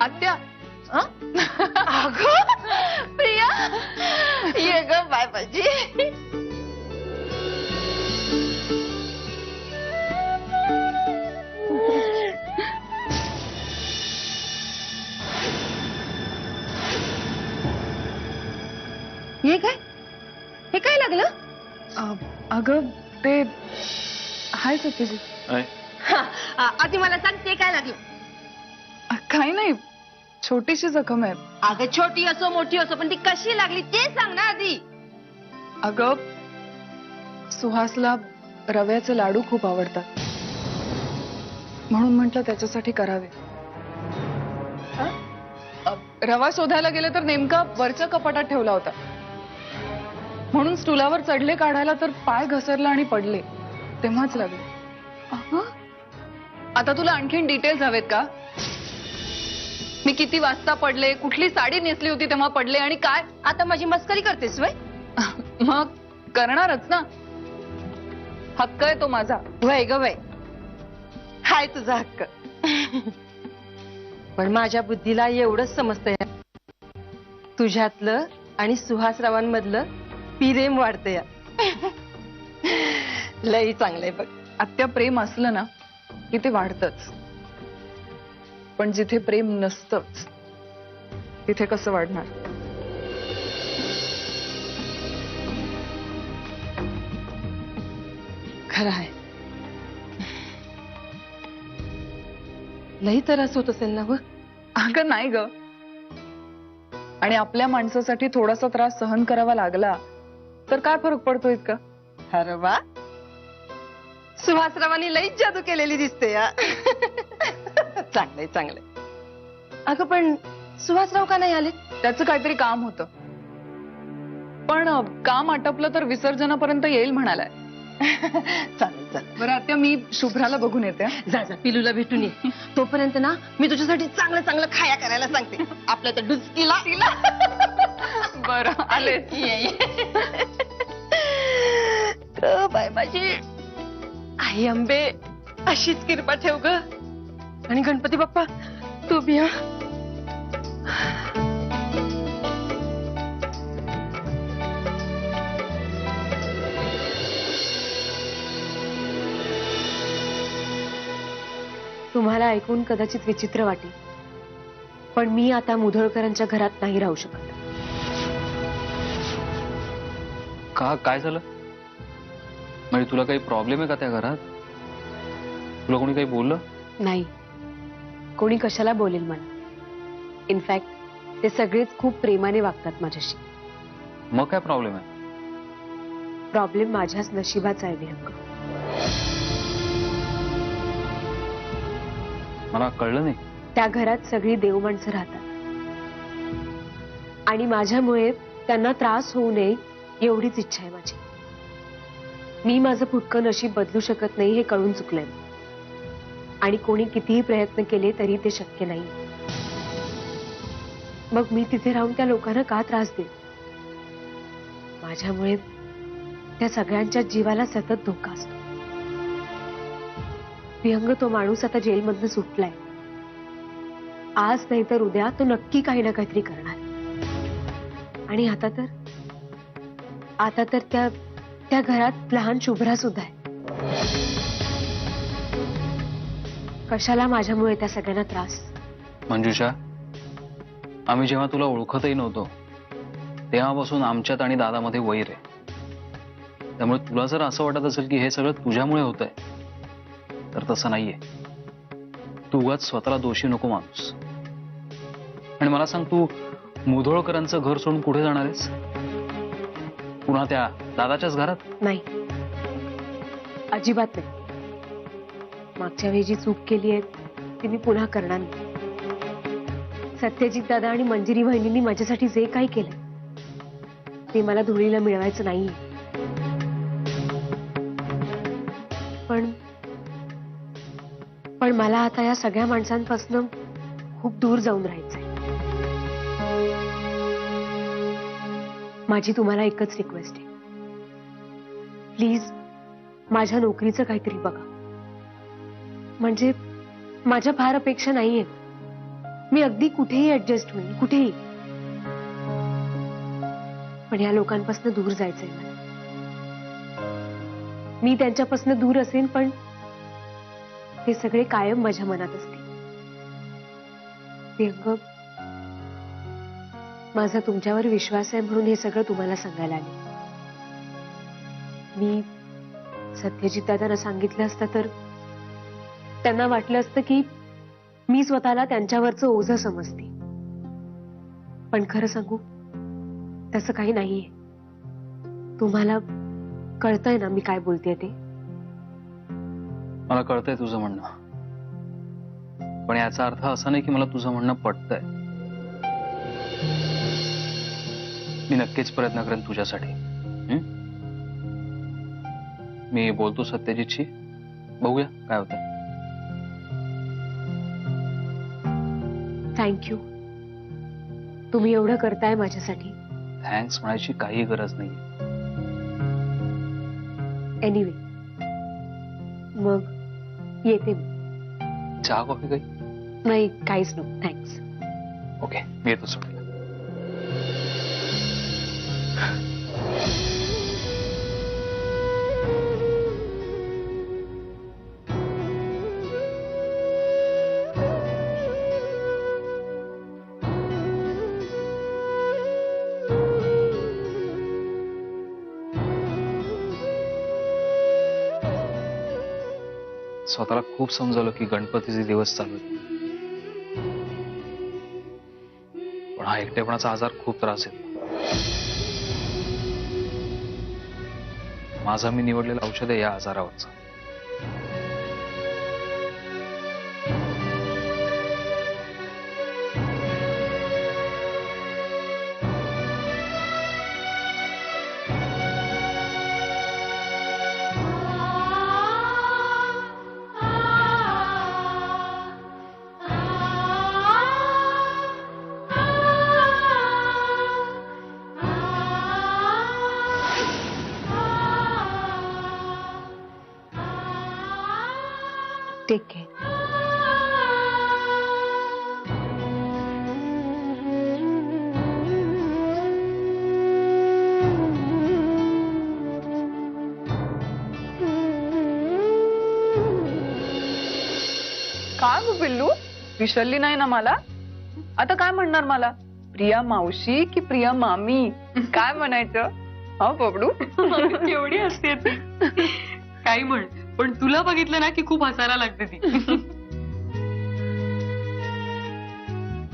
आत्या अगं प्रिया ये ग बाय बाजी. हे काय, हे काय लागलं? अगं ते हाय सत्यजी. आधी मला सांग ते काय लागलं. काही नाही, छोटीशी जखम आहे. अगं छोटी असो मोठी असो पण ती कशी लागली ते सांग ना आधी. अगं सुहासला रव्याचे लाडू खूप आवडतात, म्हणून म्हटलं त्याच्यासाठी करावे. रवा शोधायला गेले तर नेमका वरच्या कपाटात ठेवला होता, म्हणून स्टूलावर चढले काढायला तर पाय घसरला आणि पडले, तेव्हाच लागले. आता तुला आणखीन डिटेल्स हवेत का? मी किती वाजता पडले, कुठली साडी नेसली होती तेव्हा पडले आणि काय? आता माझी मस्करी करतेस वय? मग करणारच ना, हक्क आहे तो माझा. वय ग वय, हाय तुझा हक्क. पण माझ्या बुद्धीला एवढंच समजतंय, तुझ्यातलं आणि सुहासरावांमधलं प्रेम वाढतंय. लई चांगलंय बघ. आत्या प्रेम असलं ना की ते वाढतच, पण जिथे प्रेम नसतंच तिथे कसं वाढणार? खरं आहे. लई त्रास होत असेल ना व? अगं नाही ग, आणि आपल्या माणसासाठी थोडासा त्रास सहन करावा लागला तर काय फरक पडतो इतका? अरे वा, सुहासरावांनी लईच जादू केलेली दिसते या. चांगलंय चांगलंय. अगं पण सुहासराव का नाही आले? त्याचं काहीतरी काम होतं, पण काम आटपलं तर विसर्जनापर्यंत येईल म्हणालाय. चालेल चालेल. बरं आत्या, मी शुभ्राला बघून येते. जा जा, पिलूला भेटून ये. तोपर्यंत ना मी तुझ्यासाठी चांगलं चांगलं खाया करायला सांगते. आपल्या तर डुचकीला तिला. बरं आले. बाय माझी आई अंबे, अशीच कृपा ठेव ग. आणि गणपती बाप्पा तू बी. तुम्हाला ऐकून कदाचित विचित्र वाटेल, पण मी आता मुधोळकरांच्या घरात नाही राहू शकत. का, काय झालं? म्हणजे तुला काही प्रॉब्लेम आहे का त्या घरात? तुला कोणी काही बोललं? नाही, कोणी कशाला बोलेल मला. इनफॅक्ट ते सगळेच खूप प्रेमाने वागतात माझ्याशी. मग काय प्रॉब्लेम आहे? प्रॉब्लेम माझ्याच नशिबाचा आहे विहंग. मला कळलं नाही. त्या घरात सगळी देव माणसं राहतात आणि माझ्यामुळे त्यांना त्रास होऊ नये एवढीच इच्छा आहे माझी. मी माझं फुटकं नशीब बदलू शकत नाही हे कळून चुकलंय, आणि कोणी कितीही प्रयत्न केले तरी ते शक्य नाही. मग मी तिथे राहून त्या लोकांना का त्रास देईन? माझ्यामुळे त्या सगळ्यांच्या जीवाला सतत धोका असतो. विहंग, तो माणूस आता जेलमधनं सुटलाय. आज नाही तर उद्या तो नक्की काही ना काहीतरी करणार. आणि आता तर त्या घरात लहान शुभ्रा सुद्धा आहे. कशाला माझ्यामुळे त्या सगळ्यांना त्रास? मंजुषा, आम्ही जेव्हा तुला ओळखतही नव्हतो तेव्हापासून आमच्यात आणि दादामध्ये वैर आहे. त्यामुळे तुला जर असं वाटत असेल की हे सगळं तुझ्यामुळे होतंय, तर तसं नाहीये. तू उगाच स्वतःला दोषी नको माणूस. आणि मला सांग, तू मुधोळकरांचं घर सोडून कुठे जाणार आहेस? पुन्हा त्या दादाच्याच घरात? नाही, अजिबात नाही. मागच्या वेळी जी चूक केली आहे ती मी पुन्हा करणार नाही. सत्यजित दादा आणि मंजिरी वहिनींनी माझ्यासाठी जे काही केलंय ते मला धुळीला मिळवायचं नाहीये. पण मला आता या सगळ्या माणसांपासून खूप दूर जाऊन राहायचंय. माझी तुम्हाला एकच रिक्वेस्ट आहे, प्लीज माझ्या नोकरीचं काहीतरी बघा. म्हणजे माझ्या फार अपेक्षा नाहीये, मी अगदी कुठेही ऍडजस्ट होईल, कुठेही. पण या लोकांपासून दूर जायचंय मला. मी त्यांच्यापासून दूर असेन, पण ते सगळे कायम माझ्या मनात असतील. प्रियंका, माझा तुमच्यावर विश्वास आहे म्हणून हे सगळं तुम्हाला सांगायला आले. मी सत्यजित दादांना सांगितलं असतं तर त्यांना वाटलं असतं की मी स्वतःला त्यांच्यावरचं ओझं समजते. पण खरं सांगू, तसं काही नाहीये. तुम्हाला कळतंय ना मी काय बोलतेय ते? मला कळतंय तुझं म्हणणं, पण याचा अर्थ असा नाही की मला तुझं म्हणणं पटतंय. मी नक्कीच प्रयत्न करेन तुझ्यासाठी. मी बोलतो सत्यजितशी, बघूया काय होतं. थँक्यू. तुम्ही एवढं करताय माझ्यासाठी. थँक्स म्हणायची काही गरज नाही. एनिवे, मग येते मी. चहा कॉफी काही? नाही, काहीच नको, थँक्स. ओके, मी येतो सोडायला. स्वतःला खूप समजवलं की गणपतीचे दिवस चालू आहेत, पण हा एकटेपणाचा आजार खूप त्रास देतो. माझा मी निवडलेलं औषध आहे या आजारावरचं. Take care. काय गं पिल्लू, विसरली नाही ना मला? आता काय म्हणणार मला? प्रिया मावशी की प्रिया मामी? काय म्हणायचं? हा बबडू. केवढी असते ती. काही म्हण, पण तुला बघितलं ना की खूप हसायला लागते ती.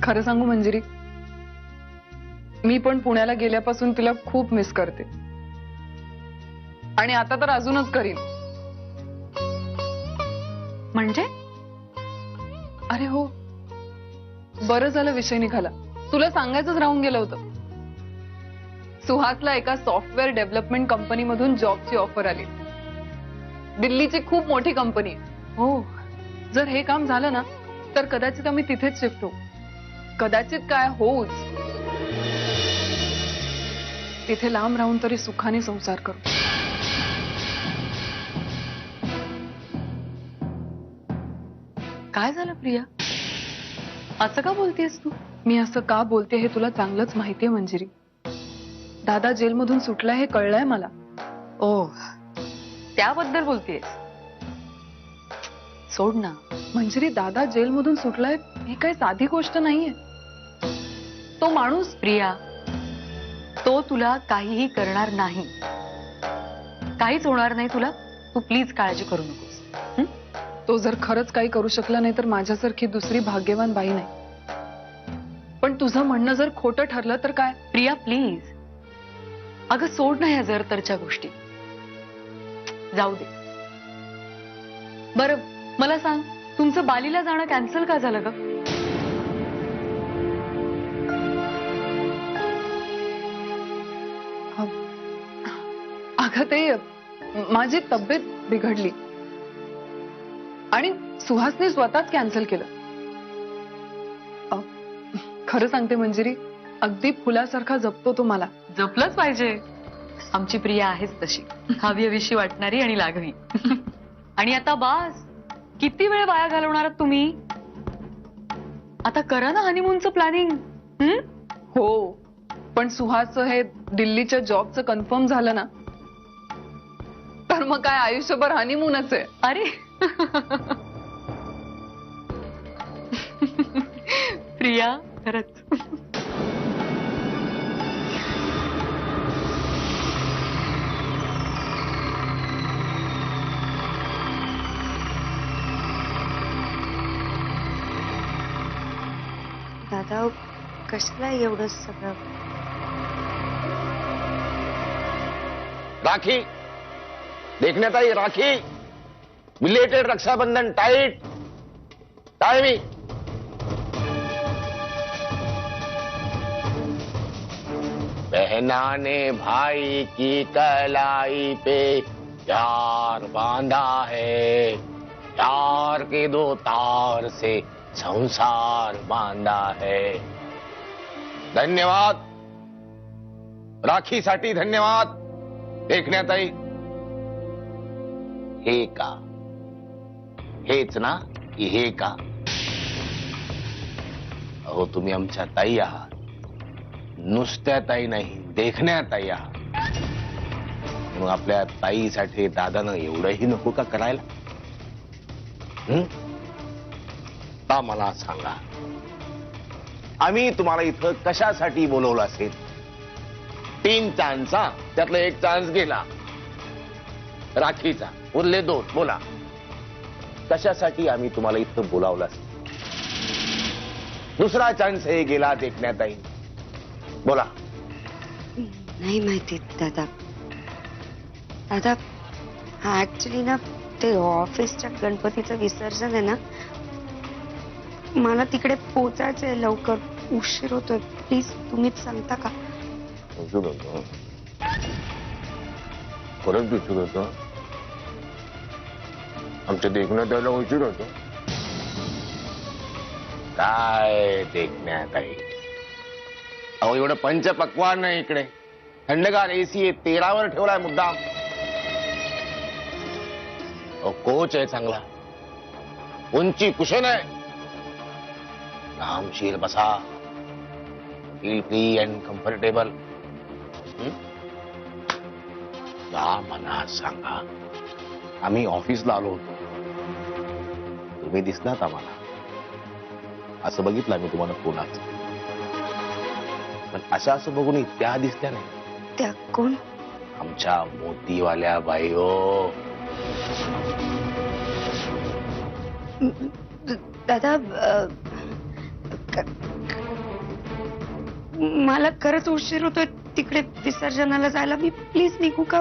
खरं सांगू मंजिरी, मी पण पुण्याला गेल्यापासून तिला खूप मिस करते. आणि आता तर अजूनच करीन. म्हणजे? अरे हो, बरं झालं विषय निघाला. तुला सांगायचंच राहून गेलं होतं. सुहासला एका सॉफ्टवेअर डेव्हलपमेंट कंपनीमधून जॉबची ऑफर आली. दिल्लीची खूप मोठी कंपनी आहे. हो, जर हे काम झालं ना तर कदाचित आम्ही तिथेच शिफ्ट होऊ. कदाचित काय होऊच. तिथे लांब राहून तरी सुखाने संसार करू. काय झालं प्रिया? असं का बोलतेस तू? मी असं का बोलते हे तुला चांगलंच माहितीये मंजिरी. दादा जेलमधून सुटलाय हे कळलंय मला. ओ, त्याबद्दल बोलतेस? सोड ना. मंजिरी, दादा जेलमधून सुटलाय ही काही साधी गोष्ट नाहीये. तो माणूस प्रिया, तो तुला काहीही करणार नाही. काहीच होणार नाही तुला. तू प्लीज काळजी करू नकोस. तो जर खरंच काही करू शकला नाही तर माझ्यासारखी दुसरी भाग्यवान बाई नाही. पण तुझं म्हणणं जर खोटं ठरलं तर काय? प्रिया प्लीज, अगं सोड ना ह्या जर तरच्या गोष्टी. जाऊ दे. बरं मला सांग, तुमचं बालीला जाणं कॅन्सल का झालं ग? अगं ते माझी तब्येत बिघडली आणि सुहासने स्वतःच कॅन्सल केलं. खरं सांगते मंजिरी, अगदी फुलासारखा जपतो तो मला. जपलंच पाहिजे. आमची प्रिया आहेच तशी, हवीहवीशी वाटणारी आणि लागवी. आणि आता बास, किती वेळ वाया घालवणार तुम्ही? आता करा ना हनीमूनचं प्लॅनिंग. हो, पण सुहासचं हे दिल्लीच्या जॉबचं कन्फर्म झालं ना, तर मग काय आयुष्यभर हनीमूनच आहे. अरे प्रिया, खरंच. दादा कशाला एवढं सगळं? राखी देखण्यात आई, राखी बिलेटेड रक्षाबंधन टाइट टाइमी. बहना ने भाई की कलाई पे प्यार बांधा है, प्यार के दो तार से संसार बांधा है. धन्यवाद राखीसाठी, धन्यवाद देखण्यात आई. हे का? हेच ना की हे का? अहो तुम्ही आमच्या ताई आहात, नुसत्या ताई नाही, देखण्या ताई आहात. मग आपल्या ताईसाठी दादानं एवढंही नको का करायला? ता मला सांगा, आम्ही तुम्हाला इथं कशासाठी बोलवलं असेल? 3 चान्सचा, त्यातला 1 चान्स गेला राखीचा, उरले 2. बोला कशासाठी आम्ही तुम्हाला इथं बोलावलं असेल? दुसरा चान्स हे गेला देखण्यात येईल. बोला. नाही माहिती दादा. दादा ऍक्च्युली ना, ते ऑफिसच्या गणपतीचं विसर्जन आहे ना, मला तिकडे पोचायचंय लवकर, उशीर होतोय. प्लीज तुम्हीच सांगता का? उशीर होतो, परत उशीर होतो. आमच्या देखण्यात यायला उशीर होतो. काय देखण्यात आहे? अहो एवढं पंचपक्वान नाही इकडे, थंडगार एसी आहे, 13वर ठेवलाय मुद्दाम. अहो कोच आहे चांगला, उंची कुशन आहे, आरामशीर बसा, फील फ्री अँड कम्फर्टेबल. का मला सांगा, आम्ही ऑफिसला आलो होतो, तुम्ही दिसलात आम्हाला, असं बघितलं आम्ही तुम्हाला कोणाच, पण असं बघून त्या दिसल्या नाही. त्या कोण? आमच्या मोतीवाल्या बाई हो. दादा मला खरंच उशीर होतोय तिकडे विसर्जनाला जायला. मी प्लीज निघू का?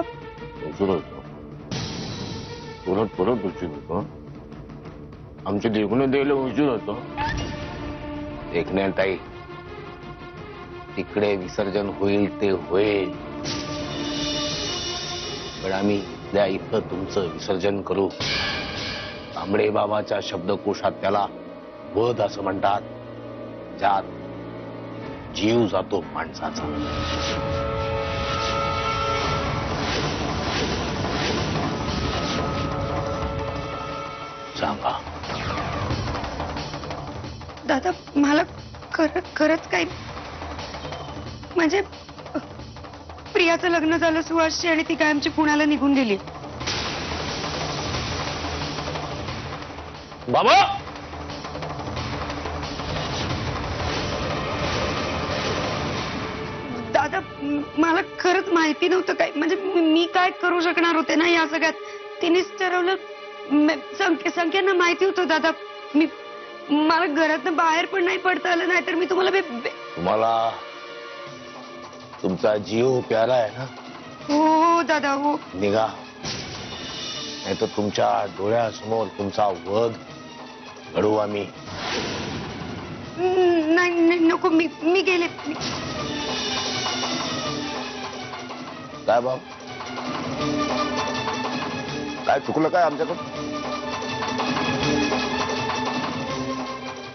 उशीर होतो, परत उशीर होतो. आमचे देखणे द्यायला उशीर होतो. देखण्यात आई, तिकडे विसर्जन होईल ते होईल, पण आम्ही इथल्या इथं तुमचं विसर्जन करू. तांबडे बाबाच्या शब्दकोशात त्याला वध असं म्हणतात, ज्यात जीव जातो माणसाचा. सांगा दादा, मला खरंच काही, म्हणजे प्रियाचं लग्न झालं सुहासशी आणि ती कायमची पुण्याला निघून गेली. बाबा, दादा मला खरंच माहिती नव्हतं काय, म्हणजे मी काय करू शकणार होते ना या सगळ्यात. तिनेच ठरवलं. संख्यांना माहिती होतं दादा. मला घरातनं बाहेर पण नाही पडता आलं, नाही तर मी तुम्हाला तुम्हाला तुमचा जीव प्यारा आहे ना? हो दादा, हो. निघा, नाही तर तुमच्या डोळ्यासमोर तुमचा वध घडवू आम्ही. नाही नको, मी गेले. काय बाब, काय चुकलं काय आमच्याकडून?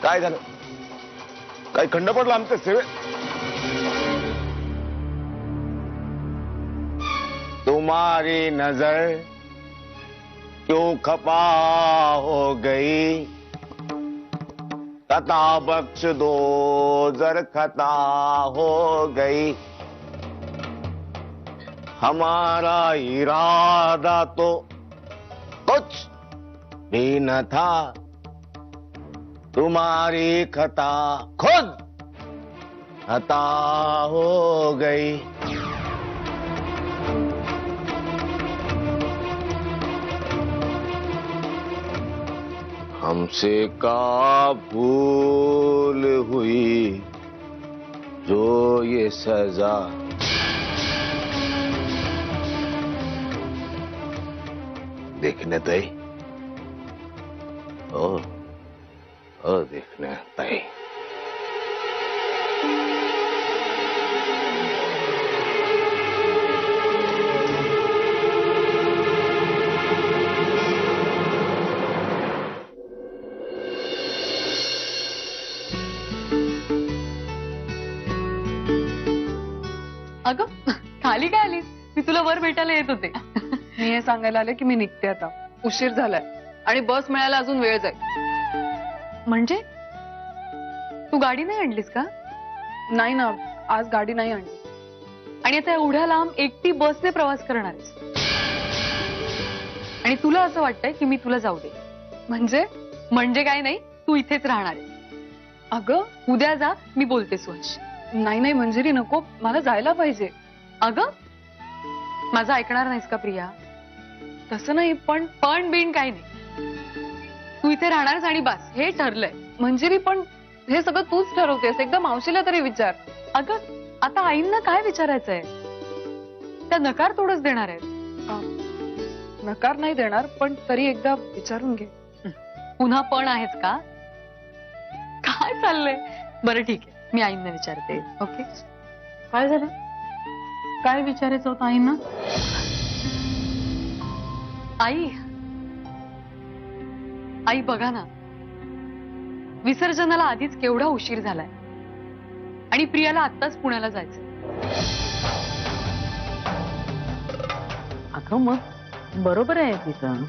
काय झालं? काय खंड पडला आमच्या सेवेत? तुम्हारी नजर क्यों खपा हो गई, तथा बख्श दो जर खता हो गई, हमारा इरादा तो कुछ भी न था, तुम्हारी खता खुद खता हो गई। हमसे का भूल हुई जो ये सजा, देखने तय ओ देखने तय। अगं खाली काय आलीस? मी तुला वर भेटायला येत होते. मी हे सांगायला आले की मी निघते आता, उशीर झालाय आणि बस मिळायला अजून वेळ जाईल. म्हणजे तू गाडी नाही आणलीस का? नाही ना, आज गाडी नाही आणली. आणि आता एवढ्या लांब एकटी बसने प्रवास करणार आहेस आणि तुला असं वाटतंय की मी तुला जाऊ दे? म्हणजे काय नाही, तू इथेच राहणार आहे. अगं उद्या जा, मी बोलते सुहास. नाही नाही मंजिरी नको, मला जायला पाहिजे. अगं माझं ऐकणार नाहीस का प्रिया? तसं नाही, पण बिन काही नाही. तू इथे राहणारच आणि बस, हे ठरलंय. मंजिरी पण हे सगळं तूच ठरवतेस, एकदा मावशीला तरी विचार. अगं आता आईंना काय विचारायचंय? त्या नकार थोडंच देणार आहेत. नकार नाही देणार, पण तरी एकदा विचारून घे. पुन्हा पण आहेच का? काय चाललंय? बरं ठीक आहे, मी आईंना विचारते. ओके. काय झालं? काय विचारायचं होतं आईंना? आई बघा ना, विसर्जनाला आधीच केवढा उशीर झालाय आणि प्रियाला आत्ताच पुण्याला जायचं. अगं मग बरोबर आहे तिचं.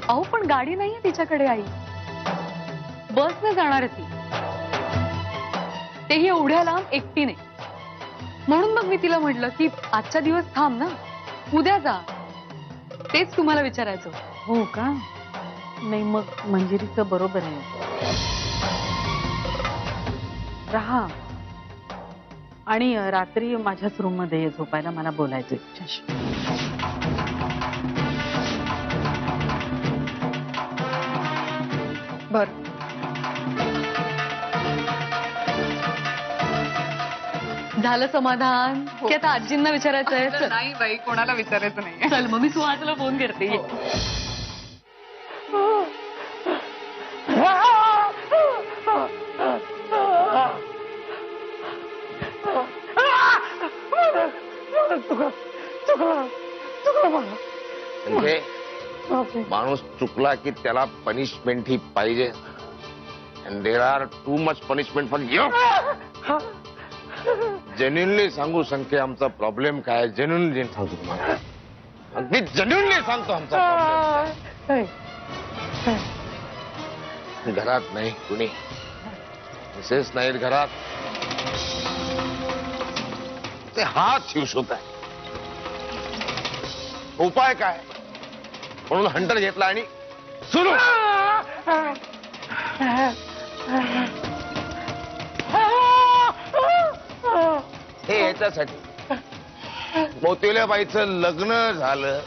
अहो पण गाडी नाहीये तिच्याकडे आई, बसने जाणार आहे ती, तेही एवढ्या लांब एकटीने. म्हणून मग मी तिला म्हटलं की आजचा दिवस थांब ना, उद्या जा. तेच तुम्हाला विचारायचं. हो का? नाही मग मंजिरीचं बरोबर आहे. राहा आणि रात्री माझ्याच रूम मध्ये झोपायला, मला बोलायचं तुझ्याशी. बर. झालं समाधान? की आता आजींना विचारायचं आहे? नाही बाई, कोणाला विचारायचं नाही. चल मग मी सुहासला फोन करते. म्हणजे माणूस चुकला की त्याला पनिशमेंट ही पाहिजे. And there are too much punishment for you. Genuinely सांगू संख्ये, आमचा प्रॉब्लेम काय? जेन्युनली सांगतो तुम्हाला, अगदी जेन्युनली सांगतो आमचा प्रॉब्लेम. घरात नाही कुणी, मिसेस नाहीत घरात, ते हात शिवशोत आहे. उपाय काय? म्हणून हंटर घेतला आणि सुरू. हे याच्यासाठी मोतील्याबाईचं लग्न झालं,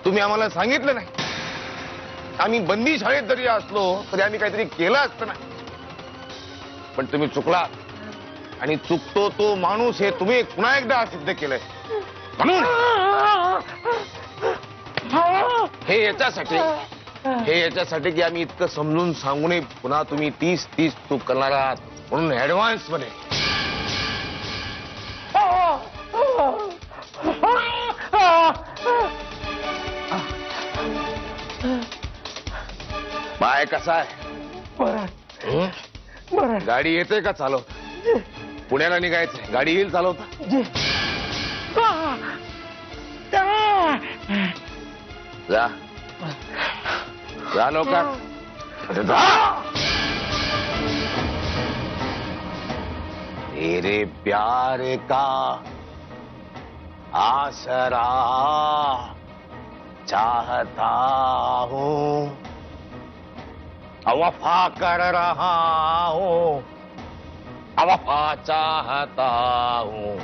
तुम्ही आम्हाला सांगितलं नाही. आम्ही बंदी शाळेत जरी असलो तरी आम्ही काहीतरी केलं असतं ना. पण तुम्ही चुकला, आणि चुकतो तो माणूस हे तुम्ही पुन्हा एकदा सिद्ध केलंय. म्हणून हे याच्यासाठी की आम्ही इतकं समजून सांगूनही पुन्हा तुम्ही 30 चूक करणार आहात, म्हणून ऍडव्हान्स मध्ये. बाय कसा आहे? गाडी येते का चालवता? पुण्याला निघायचंय, गाडी येईल चालवता? जा. जा लवकर. अरे जा. तेरे प्यार का आसरा चाहता हूँ, वफा कर रहा हूँ, वफा चाहता हूँ.